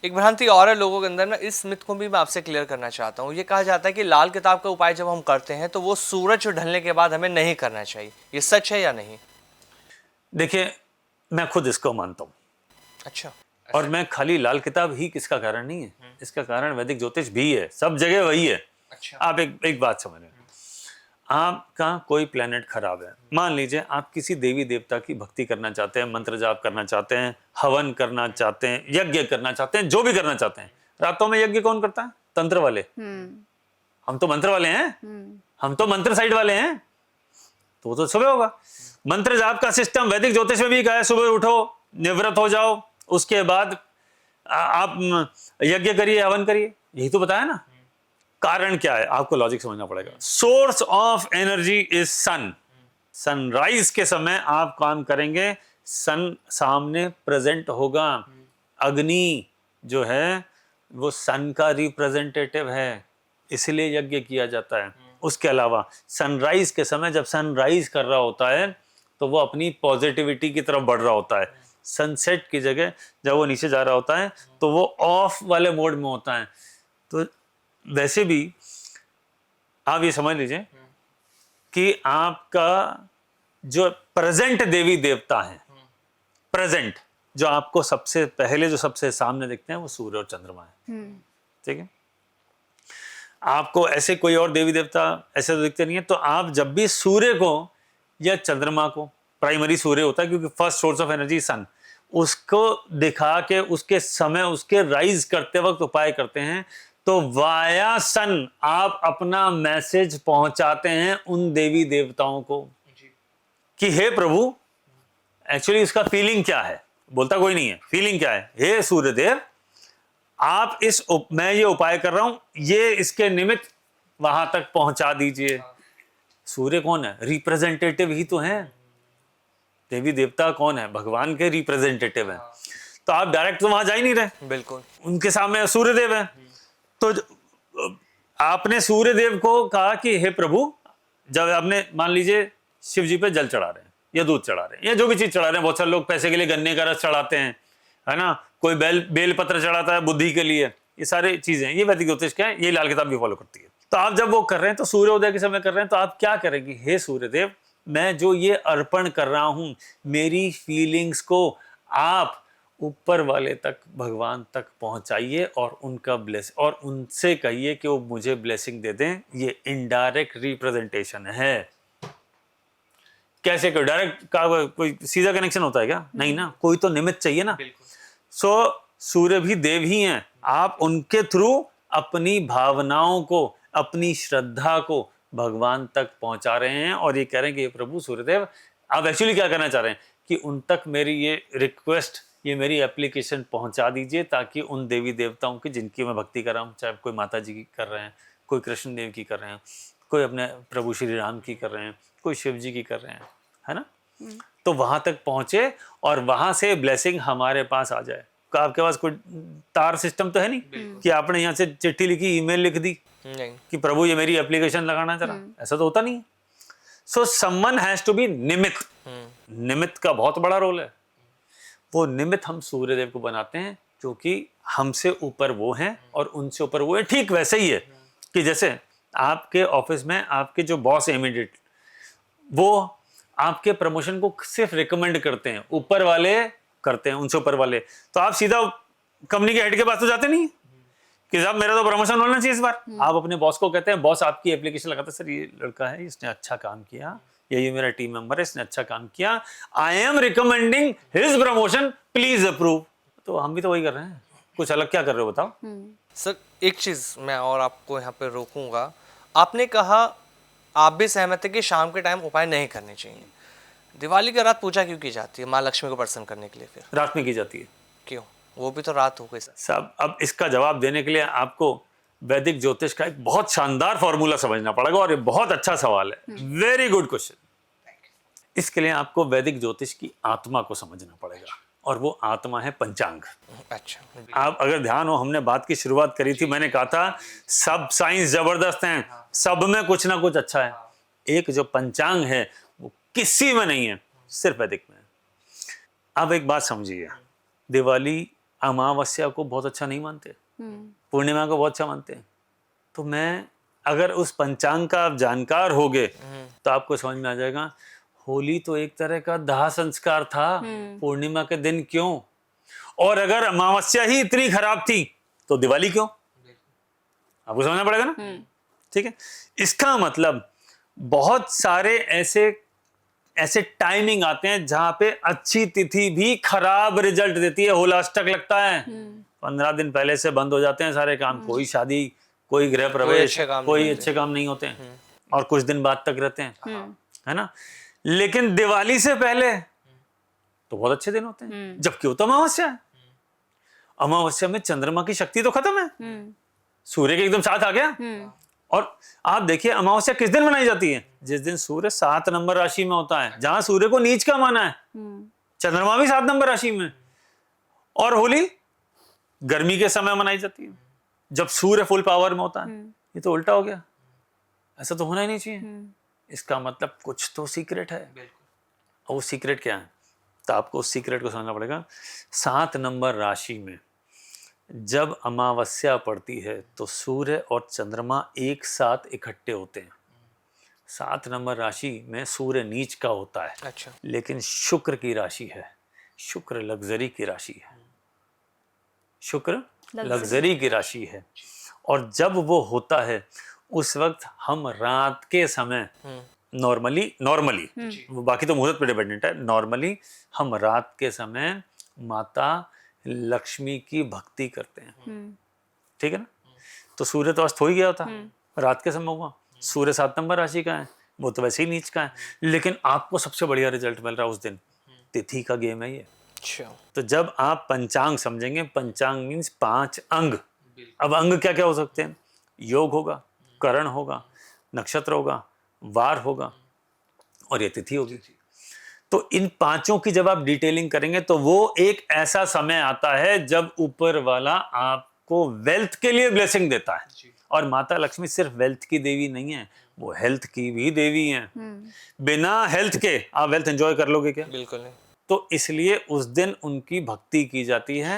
एक भ्रांति और है लोगों के अंदर ना, इस मिथ को भी मैं आपसे क्लियर करना चाहता हूँ। ये कहा जाता है कि लाल किताब का उपाय जब हम करते हैं तो वो सूरज ढलने के बाद हमें नहीं करना चाहिए, ये सच है या नहीं? देखिए, मैं खुद इसको मानता हूँ। अच्छा। और मैं खाली लाल किताब ही किसका कारण नहीं है, इसका कारण वैदिक ज्योतिष भी है, सब जगह वही है। अच्छा। आप एक बात समझ लें, आपका कोई प्लेनेट खराब है, मान लीजिए आप किसी देवी देवता की भक्ति करना चाहते हैं, मंत्र जाप करना चाहते हैं, हवन करना चाहते हैं, यज्ञ करना चाहते हैं, जो भी करना चाहते हैं। रातों में यज्ञ कौन करता है? तंत्र वाले। हम तो मंत्र वाले हैं, हम तो मंत्र साइड वाले हैं, तो सुबह होगा। मंत्र जाप का सिस्टम वैदिक ज्योतिष में भी कहा है, सुबह उठो, निवृत्त हो जाओ, उसके बाद आप यज्ञ करिए, हवन करिए, यही तो बताया ना। कारण क्या है, आपको लॉजिक समझना पड़ेगा। Source of energy is sun. Sunrise के समय आप काम करेंगे, सन सामने प्रेजेंट होगा। अग्नि जो है वो सन का रिप्रेजेंटेटिव है, इसलिए यज्ञ किया जाता है। उसके अलावा सनराइज के समय जब सनराइज कर रहा होता है तो वो अपनी पॉजिटिविटी की तरफ बढ़ रहा होता है। सनसेट की जगह जब वो नीचे जा रहा होता है तो वो ऑफ वाले मोड में होता है। तो वैसे भी आप ये समझ लीजिए कि आपका जो प्रेजेंट देवी देवता है, प्रेजेंट जो आपको सबसे पहले जो सबसे सामने दिखते हैं वो सूर्य और चंद्रमा है। ठीक है, आपको ऐसे कोई और देवी देवता ऐसे तो दिखते नहीं है। तो आप जब भी सूर्य को या चंद्रमा को, प्राइमरी सूर्य होता है क्योंकि first source of energy sun, उसको दिखा के उसके समय उसके राइज करते वक्त उपाय करते हैं तो वाया सन आप अपना मैसेज पहुंचाते हैं उन देवी देवताओं को कि हे प्रभु, एक्चुअली इसका फीलिंग क्या है, बोलता कोई नहीं है, फीलिंग क्या है, हे सूर्यदेव आप मैं ये उपाय कर रहा हूं, ये इसके निमित्त वहां तक पहुंचा दीजिए। सूर्य कौन है? रिप्रेजेंटेटिव ही तो है। देवी देवता कौन है? भगवान के रिप्रेजेंटेटिव है। तो आप डायरेक्ट तो वहां जा ही नहीं रहे, बिल्कुल उनके सामने सूर्यदेव है। तो आपने सूर्यदेव को कहा कि हे प्रभु, जब आपने मान लीजिए शिव जी पे जल चढ़ा रहे हैं या दूध चढ़ा रहे हैं या जो भी चीज चढ़ा रहे हैं, बहुत सारे लोग पैसे के लिए गन्ने का रस चढ़ाते हैं, है ना, कोई बेल पत्र चढ़ाता है बुद्धि के लिए, ये सारी चीजें, ये वैदिक ज्योतिष क्या है, ये लाल किताब भी फॉलो करती है। तो आप जब वो कर रहे हैं तो सूर्योदय के समय कर रहे हैं, तो आप क्या करेंगे? हे सूर्यदेव, मैं जो ये अर्पण कर रहा हूं, मेरी फीलिंग्स को आप ऊपर वाले तक, भगवान तक पहुंचाइए और उनका ब्लेस, और उनसे कहिए कि वो मुझे ब्लेसिंग दे दें। ये इनडायरेक्ट रिप्रेजेंटेशन है। कैसे कोई डायरेक्ट का कोई सीधा कनेक्शन होता है क्या? नहीं ना, कोई तो निमित्त चाहिए ना। सो सूर्य भी देव ही हैं, आप उनके थ्रू अपनी भावनाओं को, अपनी श्रद्धा को भगवान तक पहुंचा रहे हैं और ये कह रहे हैं कि प्रभु सूर्यदेव, आप एक्चुअली क्या करना चाह रहे हैं कि उन तक मेरी ये रिक्वेस्ट, ये मेरी एप्लीकेशन पहुंचा दीजिए, ताकि उन देवी देवताओं की जिनकी मैं भक्ति कर रहा हूँ, चाहे कोई माता जी की कर रहे हैं, कोई कृष्ण देव की कर रहे हैं, कोई अपने प्रभु श्री राम की कर रहे हैं, कोई शिव जी की कर रहे हैं, है ना, तो वहां तक पहुंचे और वहां से ब्लेसिंग हमारे पास आ जाए। आपके पास कोई तार सिस्टम तो है नहीं कि आपने यहाँ से चिट्ठी लिखी, ईमेल लिख दी नहीं कि प्रभु ये मेरी एप्लीकेशन लगाना जरा, ऐसा तो होता नहीं। So someone has to be निमित्त। निमित्त का बहुत बड़ा रोल है। वो निमित्त हम सूर्यदेव को बनाते हैं क्योंकि हमसे ऊपर वो हैं और उनसे ऊपर वो है। ठीक वैसे ही है कि जैसे आपके ऑफिस में आपके जो बॉस है इमीडिएट, वो आपके प्रमोशन को सिर्फ रिकमेंड करते हैं, ऊपर वाले करते हैं, उनसे ऊपर वाले। तो आप सीधा कंपनी के हेड के पास तो जाते नहीं कि साहब मेरा तो प्रमोशन होना चाहिए इस बार। आप अपने बॉस को कहते हैं, बॉस आपकी एप्लीकेशन लगाता है, सर ये लड़का है, इसने अच्छा काम किया, ये मेरा टीम मेंबर है, इसने अच्छा काम किया, I am recommending his promotion, please approve. तो हम भी तो वही कर रहे हैं, कुछ अलग क्या कर रहे हो बताओ। सर एक चीज मैं और आपको यहाँ पे रोकूंगा, आपने कहा आप भी सहमत है कि शाम के टाइम उपाय नहीं करने चाहिए। दिवाली की रात पूजा क्यों की जाती है? माँ लक्ष्मी को प्रसन्न करने के लिए। फिर रात में की जाती है क्यों? वो भी तो रात हो गई सर। साहब, अब इसका जवाब देने के लिए आपको वैदिक ज्योतिष का एक बहुत शानदार फॉर्मूला समझना पड़ेगा और ये बहुत अच्छा सवाल है, वेरी गुड क्वेश्चन। इसके लिए आपको वैदिक ज्योतिष की आत्मा को समझना पड़ेगा और वो आत्मा है पंचांग। अच्छा, आप अगर ध्यान हो, हमने बात की शुरुआत करी थी, मैंने कहा था सब साइंस जबरदस्त हैं, सब में कुछ ना कुछ अच्छा है, एक जो पंचांग है वो किसी में नहीं है, सिर्फ वैदिक में है। अब एक बात समझिए, दिवाली अमावस्या को बहुत अच्छा नहीं मानते, पूर्णिमा को बहुत अच्छा मानते हैं। तो मैं अगर उस पंचांग का आप जानकार होगे तो आपको समझ में आ जाएगा, होली तो एक तरह का दाह संस्कार था, पूर्णिमा के दिन क्यों? और अगर अमावस्या ही इतनी खराब थी तो दिवाली क्यों? आपको समझना पड़ेगा ना। ठीक है, इसका मतलब बहुत सारे ऐसे टाइमिंग आते हैं जहां पे अच्छी तिथि भी खराब रिजल्ट देती है, होलाष्टक लगता है, 15 दिन पहले से बंद हो जाते हैं सारे काम, कोई शादी, कोई गृह प्रवेश, कोई अच्छे काम नहीं होते हैं, और कुछ दिन बाद तक रहते हैं, है ना। लेकिन दिवाली से पहले तो बहुत अच्छे दिन होते हैं, जबकि वो तो अमावस्या है। अमावस्या में चंद्रमा की शक्ति तो खत्म है, सूर्य के एकदम साथ आ गया। और आप देखिए अमावस्या किस दिन मनाई जाती है? जिस दिन सूर्य 7 नंबर राशि में होता है, जहां सूर्य को नीच का माना है, चंद्रमा भी 7 नंबर राशि में। और होली गर्मी के समय मनाई जाती है, जब सूर्य फुल पावर में होता है। ये तो उल्टा हो गया, ऐसा तो होना ही नहीं चाहिए। इसका मतलब कुछ तो सीक्रेट है, और वो सीक्रेट क्या है? तो आपको उस सीक्रेट को समझना पड़ेगा। 7 नंबर राशि में जब अमावस्या पड़ती है तो सूर्य और चंद्रमा एक साथ इकट्ठे होते हैं। 7 नंबर राशि में सूर्य नीच का होता है, अच्छा, लेकिन शुक्र की राशि है, शुक्र लग्जरी की राशि है, शुक्र लग्जरी की राशि है। और जब वो होता है उस वक्त हम रात के समय नॉर्मली बाकी तो मुहूर्त पर डिपेंडेंट है, नॉर्मली हम रात के समय माता लक्ष्मी की भक्ति करते हैं। ठीक है ना। तो सूर्य तो अस्त हो ही गया होता, रात के समय हुआ, सूर्य 7 नंबर राशि का है, वो तो वैसे ही नीच का है, लेकिन आपको सबसे बढ़िया रिजल्ट मिल रहा है उस दिन। तिथि का गेम है ये। अच्छा, तो जब आप पंचांग समझेंगे, पंचांग मीन्स 5 अंग। अब अंग क्या क्या हो सकते हैं? योग होगा, करण होगा, नक्षत्र होगा, वार होगा, और ये तिथि होगी। तो इन पांचों की जब आप डिटेलिंग करेंगे तो वो एक ऐसा समय आता है जब ऊपर वाला आपको वेल्थ के लिए ब्लेसिंग देता है। और माता लक्ष्मी सिर्फ वेल्थ की देवी नहीं है, वो हेल्थ की भी देवी है। बिना हेल्थ के आप वेल्थ एंजॉय कर लोगे क्या? बिल्कुल नहीं। तो इसलिए उस दिन उनकी भक्ति की जाती है।